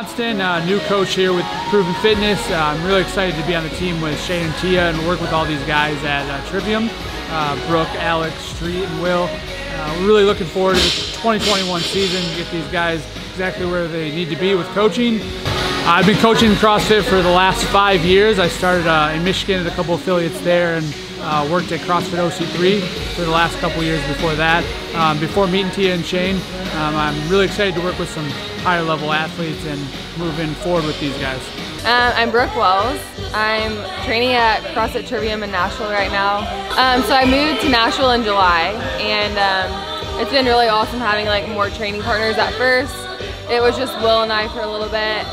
Johnston, new coach here with Proven Fitness. I'm really excited to be on the team with Shane and Tia and work with all these guys at Trivium, Brooke, Alec, Street, and Will. We're really looking forward to the 2021 season to get these guys exactly where they need to be with coaching. I've been coaching CrossFit for the last 5 years. I started in Michigan at a couple affiliates there and worked at CrossFit OC3 for the last couple years before that. Before meeting Tia and Shane, I'm really excited to work with some higher level athletes and moving forward with these guys. I'm Brooke Wells. I'm training at CrossFit Trivium in Nashville right now. So I moved to Nashville in July, and it's been really awesome having like more training partners. At first, it was just Will and I for a little bit,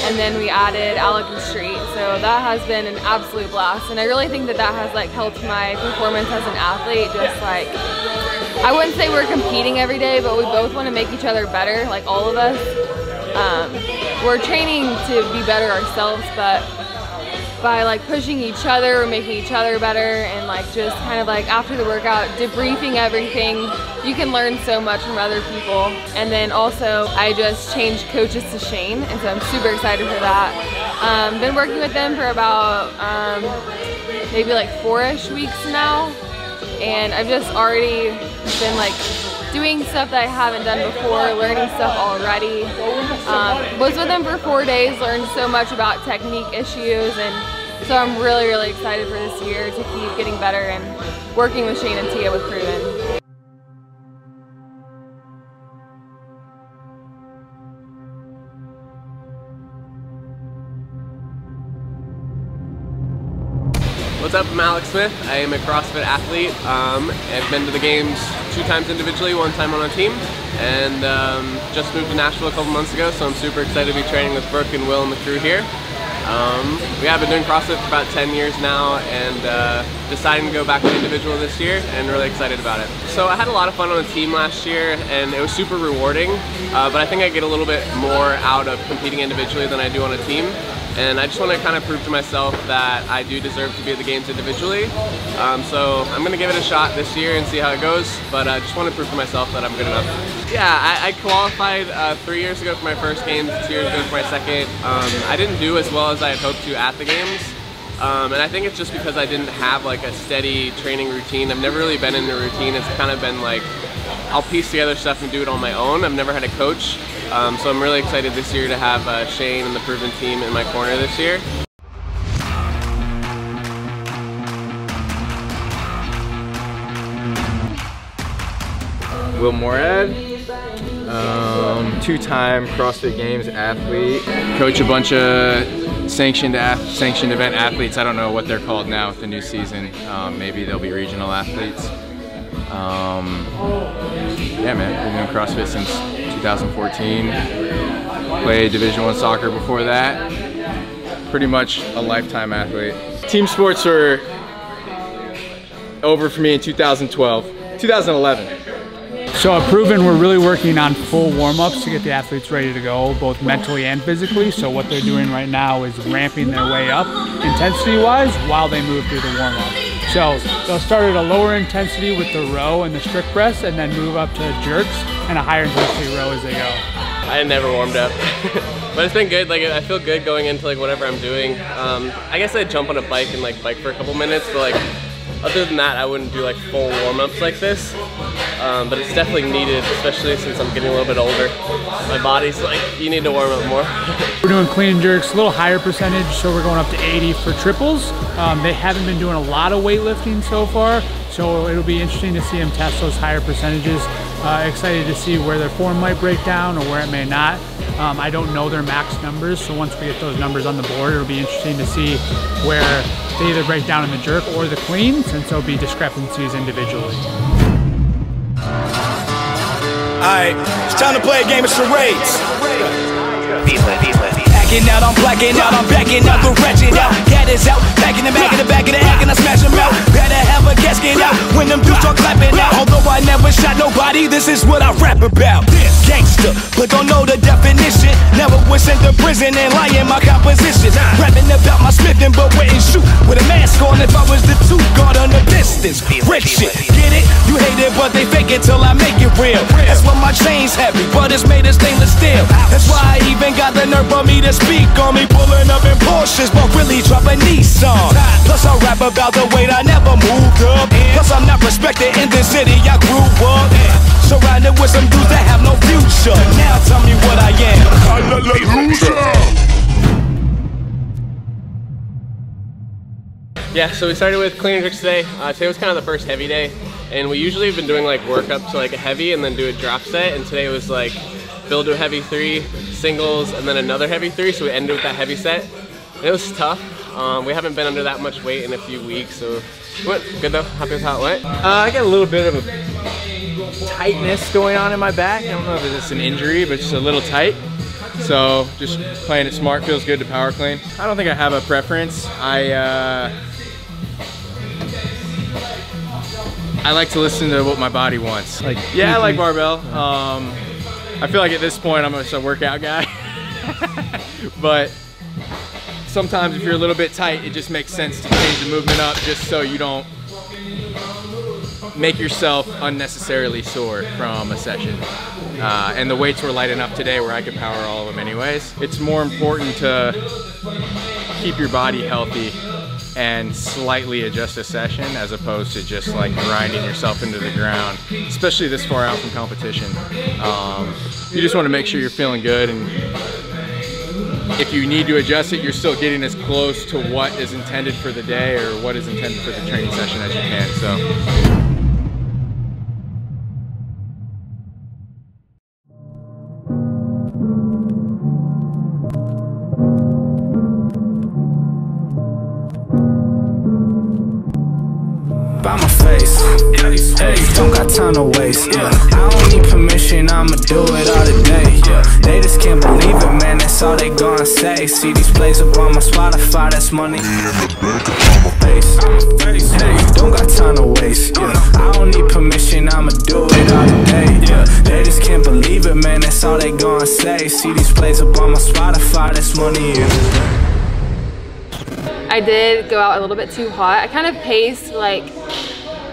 and then we added Alec and Street. So that has been an absolute blast, and I really think that has like helped my performance as an athlete. Just like, I wouldn't say we're competing every day, but we both want to make each other better, like all of us. We're training to be better ourselves, but by like pushing each other, we're making each other better, and like just kind of like after the workout, debriefing everything. You can learn so much from other people. And then also, I just changed coaches to Shane, and so I'm super excited for that. Been working with them for about maybe like 4-ish weeks now, and I've just already been like doing stuff that I haven't done before, learning stuff already. Was with them for 4 days, learned so much about technique issues, and so I'm really, really excited for this year to keep getting better and working with Shane and Tia with Proven. What's up, I'm Alec Smith. I am a CrossFit athlete. I've been to the games 2 times individually, 1 time on a team, and just moved to Nashville a couple months ago, so I'm super excited to be training with Brooke and Will and the crew here. We have been doing CrossFit for about 10 years now, and deciding to go back to individual this year, and really excited about it. So I had a lot of fun on the team last year, and it was super rewarding, but I think I get a little bit more out of competing individually than I do on a team. And I just want to kind of prove to myself that I do deserve to be at the games individually. So I'm going to give it a shot this year and see how it goes, but I just want to prove to myself that I'm good enough. Yeah, I qualified 3 years ago for my first games, 2 years ago for my second. I didn't do as well as I had hoped to at the games. And I think it's just because I didn't have like a steady training routine. I've never really been in a routine. It's kind of been like, I'll piece together stuff and do it on my own. I've never had a coach. So I'm really excited this year to have Shane and the Proven team in my corner this year. Will Morad, 2-time CrossFit Games athlete. Coach a bunch of sanctioned event athletes. I don't know what they're called now with the new season. Maybe they'll be regional athletes. Yeah, man, been doing CrossFit since 2014. Played Division I soccer before that. Pretty much a lifetime athlete. Team sports were over for me in 2011. So at Proven, we're really working on full warm-ups to get the athletes ready to go, both mentally and physically. So what they're doing right now is ramping their way up intensity-wise while they move through the warm-up. So they'll start at a lower intensity with the row and the strict press, and then move up to jerks and a higher intensity row as they go. I never warmed up, but it's been good. Like, I feel good going into like whatever I'm doing. I guess I'd jump on a bike and like bike for a couple minutes, but like other than that, I wouldn't do like full warm-ups like this. But it's definitely needed, especially since I'm getting a little bit older. My body's like, you need to warm up more. We're doing clean and jerks, a little higher percentage, so we're going up to 80 for triples. They haven't been doing a lot of weightlifting so far, so it'll be interesting to see them test those higher percentages. Excited to see where their form might break down or where it may not. I don't know their max numbers, so once we get those numbers on the board, it'll be interesting to see where they either break down in the jerk or the clean, since there'll be discrepancies individually. Alright, it's time to play a game of charades. Acting out, I'm blacking out, I'm backing out, the wretched out. Cat is out, back in the back of the hack, and I smash him out. Better have a gasket out when them dudes start clapping out. Although I never shot nobody, this is what I rap about. Gangster, but don't know the definition. Never was sent to prison and lie in my composition. Rapping about my smithing, but wouldn't shoot with a mask on if I was the tooth guard on the distance. Rip shit, get it? You hate it, but but they fake it till I make it real. That's why my chain's heavy, but it's made of stainless steel. That's why I even got the nerve for me to speak on me pulling up in Porsches, but really drop a Nissan. Plus I rap about the weight I never moved up. Plus I'm not respected in this city I grew up. Surrounded with some dudes that have no future. Now tell me what I am. Yeah, so we started with clean and jerks today. Today was kind of the first heavy day, and we usually have been doing like work up to like a heavy and then do a drop set, and today was like build to a heavy 3, singles, and then another heavy 3, so we ended with that heavy set. And it was tough. We haven't been under that much weight in a few weeks, so it went good though. Happy with how it went. I got a little bit of a tightness going on in my back. I don't know if it's an injury, but just a little tight. So just playing it smart feels good to power clean. I don't think I have a preference. I like to listen to what my body wants. Like, yeah, I like barbell. I feel like at this point I'm just a workout guy. But sometimes if you're a little bit tight, it just makes sense to change the movement up just so you don't make yourself unnecessarily sore from a session. And the weights were light enough today where I could power all of them anyways. It's more important to keep your body healthy and slightly adjust a session as opposed to just like grinding yourself into the ground, especially this far out from competition. You just want to make sure you're feeling good, and if you need to adjust it, you're still getting as close to what is intended for the day or what is intended for the training session as you can. So. By my face, hey, don't got time to waste, yeah. I don't need permission, I'ma do it all today, yeah. They just can't believe it, man, that's all they gonna say. See these plays up on my Spotify, that's money in the bank on my face. Hey, don't got time to waste, yeah. I don't need permission, I'ma do it all today, yeah. They just can't believe it, man, that's all they gonna say. See these plays up on my Spotify, that's money in the bank. I did go out a little bit too hot. I kind of paced like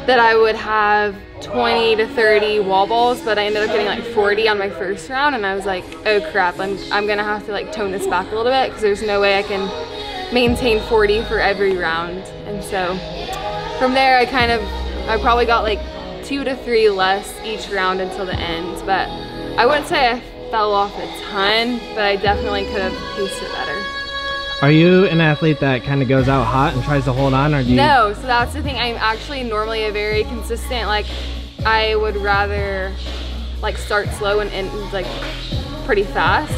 that I would have 20 to 30 wall balls, but I ended up getting like 40 on my first round, and I was like, oh crap, I'm gonna have to like tone this back a little bit because there's no way I can maintain 40 for every round. And so from there I probably got like 2 to 3 less each round until the end, but I wouldn't say I fell off a ton, but I definitely could have paced it better. Are you an athlete that kind of goes out hot and tries to hold on, or do you? No, so that's the thing. I'm actually normally a very consistent, like I would rather like start slow and end like pretty fast.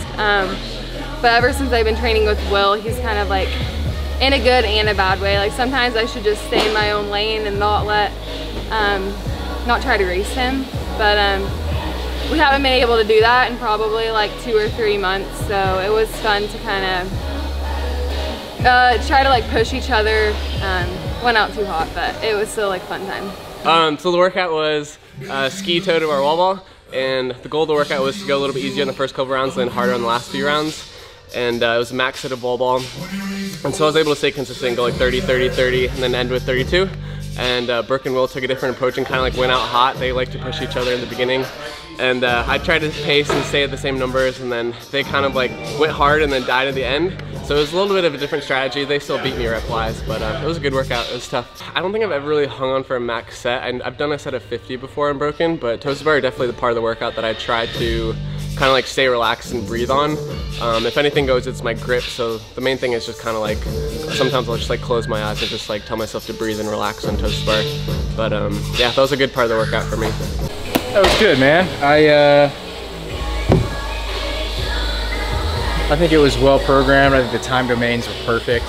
But ever since I've been training with Will, he's kind of like in a good and a bad way. Like sometimes I should just stay in my own lane and not try to race him. But we haven't been able to do that in probably like 2 or 3 months. So it was fun to kind of try to like push each other. Went out too hot, but it was still like fun time. So the workout was ski toe to our wall ball, and the goal of the workout was to go a little bit easier in the first couple rounds and then harder in the last few rounds. And it was a max set of wall ball, and so I was able to stay consistent and go like 30, 30, 30, and then end with 32. And Brooke and Will took a different approach and kind of like went out hot. They like to push each other in the beginning. And I tried to pace and stay at the same numbers, and then they kind of like went hard and then died at the end. So it was a little bit of a different strategy. They still beat me rep-wise, but it was a good workout. It was tough. I don't think I've ever really hung on for a max set. I've done a set of 50 before and broken, but toes to bar are definitely the part of the workout that I try to kind of like stay relaxed and breathe on. If anything goes, it's my grip. So the main thing is just kind of like, sometimes I'll just like close my eyes and just like tell myself to breathe and relax on toes to bar. But yeah, that was a good part of the workout for me. That was good, man. I think it was well programmed. I think the time domains were perfect.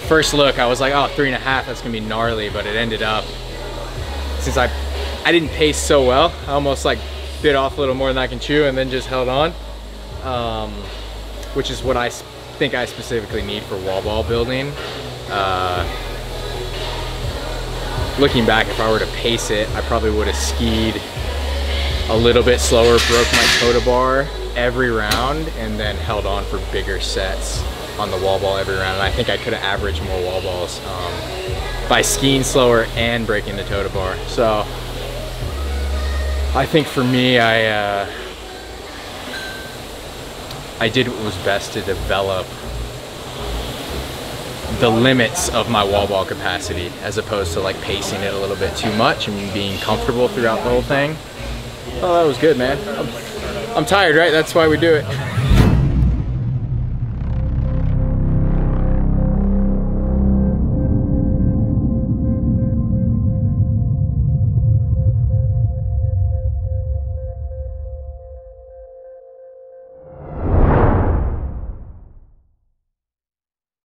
First look, I was like, oh, 3.5, that's gonna be gnarly, but it ended up, since I didn't pace so well, I almost like bit off a little more than I can chew and then just held on, which is what I think I specifically need for wall ball building. Looking back, if I were to pace it, I probably would have skied a little bit slower, broke my toe to bar every round, and then held on for bigger sets on the wall ball every round. And I think I could have averaged more wall balls. by skiing slower and breaking the toe to bar. So I think for me, I did what was best to develop the limits of my wall ball capacity, as opposed to like pacing it a little bit too much and being comfortable throughout the whole thing. Oh, that was good, man. I'm tired, right? That's why we do it.